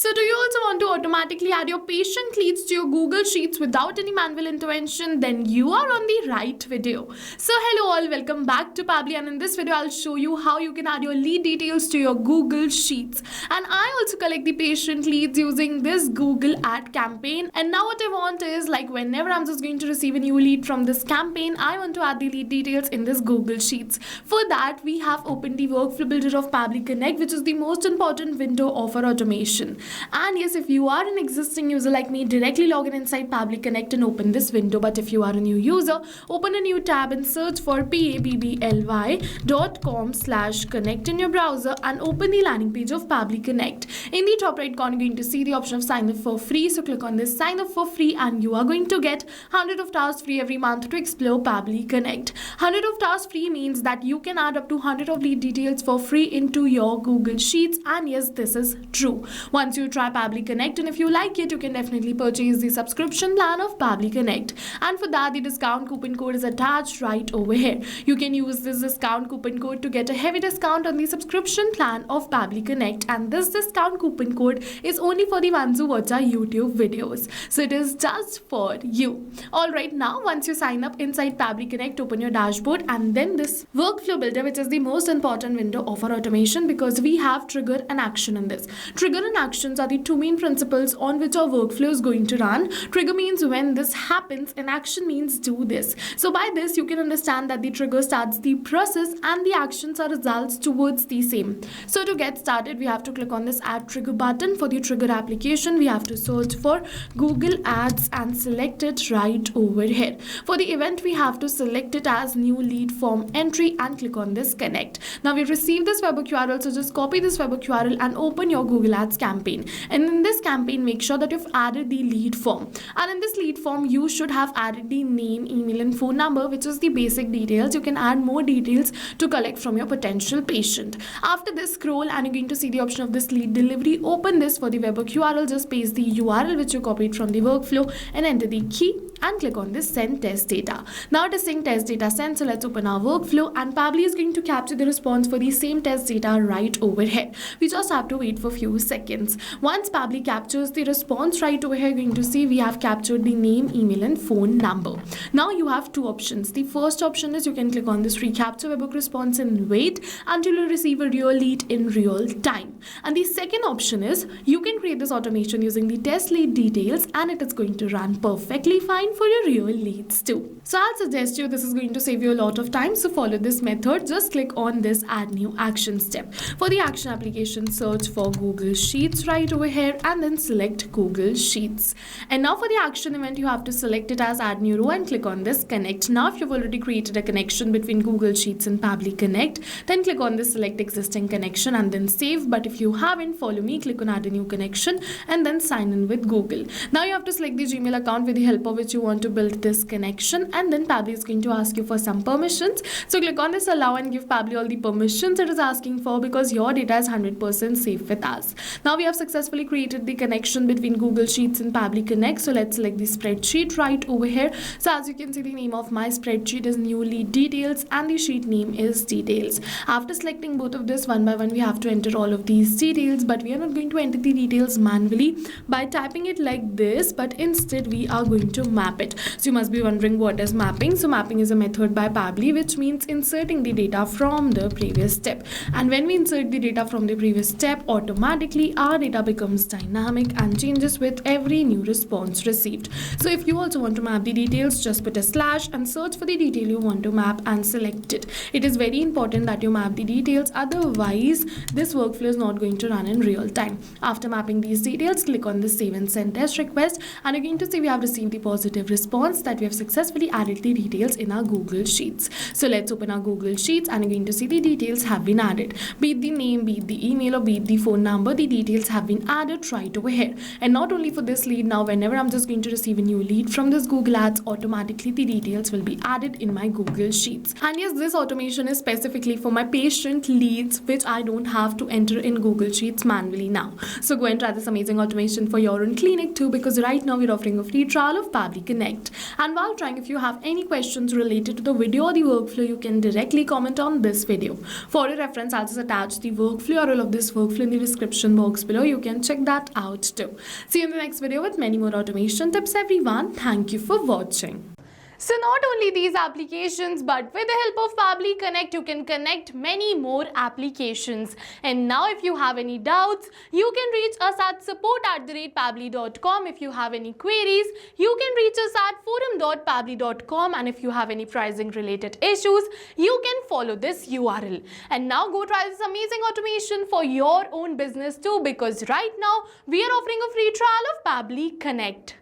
So do you also want to automatically add your patient leads to your Google Sheets without any manual intervention? Then you are on the right video. So hello all, welcome back to Pabbly, and in this video I'll show you how you can add your lead details to your Google Sheets. And I also collect the patient leads using this Google ad campaign. And now what I want is, like, whenever I'm just going to receive a new lead from this campaign, I want to add the lead details in this Google Sheets. For that, we have opened the workflow builder of Pabbly Connect, which is the most important window of our automation. And yes, if you are an existing user like me, directly log in inside Pabbly Connect and open this window. But if you are a new user, open a new tab and search for pabbly.com/connect in your browser and open the landing page of Pabbly Connect. In the top right corner, you're going to see the option of sign up for free. So click on this sign up for free and you are going to get 100 of tasks free every month to explore Pabbly Connect. 100 of tasks free means that you can add up to 100 of lead details for free into your Google Sheets. And yes, this is true. Once you try Pabbly Connect, and if you like it, you can definitely purchase the subscription plan of Pabbly Connect. And for that, the discount coupon code is attached right over here. You can use this discount coupon code to get a heavy discount on the subscription plan of Pabbly Connect. And this discount coupon code is only for the ones who watch our YouTube videos. So it is just for you. Alright, now once you sign up inside Pabbly Connect, open your dashboard and then this workflow builder, which is the most important window of our automation, because we have trigger and action in this. Trigger and actions are the two main principles on which our workflow is going to run. Trigger means when this happens and action means do this. So by this, you can understand that the trigger starts the process and the actions are results towards the same. So to get started, we have to click on this add trigger button. For the trigger application, we have to search for Google Ads and select it right over here. For the event, we have to select it as new lead form entry and click on this connect. Now we received this web URL, so just copy this web URL and open your Google Ads campaign. And in this campaign, make sure that you've added the lead form. And in this lead form, you should have added the name, email and phone number, which is the basic details. You can add more details to collect from your potential patient. After this, scroll and you're going to see the option of this lead delivery. Open this. For the web URL, just paste the URL which you copied from the workflow and enter the key and click on this send test data. Now it is saying test data sent, so let's open our workflow and Pabbly is going to capture the response for the same test data right over here. We just have to wait for a few seconds. Once Pabbly captures the response right over here, you're going to see we have captured the name, email and phone number. Now you have two options. The first option is you can click on this recapture webhook response and wait until you receive a real lead in real time. And the second option is you can create this automation using the test lead details and it is going to run perfectly fine for your real leads too. So I'll suggest you, this is going to save you a lot of time, so follow this method. Just click on this add new action step. For the action application, search for Google Sheets right over here and then select Google Sheets. And now for the action event, you have to select it as add new row and click on this connect. Now if you've already created a connection between Google Sheets and Pabbly Connect, then click on this select existing connection and then save. But if you haven't, follow me, click on add a new connection and then sign in with Google. Now you have to select the Gmail account with the help of which you want to build this connection, and then Pabbly is going to ask you for some permissions. So click on this allow and give Pabbly all the permissions it is asking for, because your data is 100% safe with us. Now we have successfully created the connection between Google Sheets and Pabbly Connect. So let's select the spreadsheet right over here. So as you can see, the name of my spreadsheet is new lead details and the sheet name is details. After selecting both of this one by one, we have to enter all of these details, but we are not going to enter the details manually by typing it like this, but instead we are going to map it. So you must be wondering what is mapping. So mapping is a method by Pabbly which means inserting the data from the previous step. And when we insert the data from the previous step, automatically our data becomes dynamic and changes with every new response received. So if you also want to map the details, just put a slash and search for the detail you want to map and select it. It is very important that you map the details, otherwise this workflow is not going to run in real time. After mapping these details, click on the save and send test request and you're going to see we have received the positive response that we have successfully added the details in our Google Sheets. So let's open our Google Sheets and you're going to see the details have been added. Be it the name, be it the email or be it the phone number, the details have been added right over here. And not only for this lead, now whenever I'm just going to receive a new lead from this Google Ads, automatically the details will be added in my Google Sheets. And yes, this automation is specifically for my patient leads, which I don't have to enter in Google Sheets manually now. So go and try this amazing automation for your own clinic too, because right now we're offering a free trial of Pabbly Connect. And while trying, if you have any questions related to the video or the workflow, you can directly comment on this video. For your reference, I'll just attach the workflow URL of this workflow in the description box below. You can check that out too. See you in the next video with many more automation tips, everyone. Thank you for watching. So not only these applications, but with the help of Pabbly Connect, you can connect many more applications. And now if you have any doubts, you can reach us at support@pabbly.com. If you have any queries, you can reach us at forum.pabbly.com. And if you have any pricing related issues, you can follow this URL. And now go try this amazing automation for your own business too, because right now we are offering a free trial of Pabbly Connect.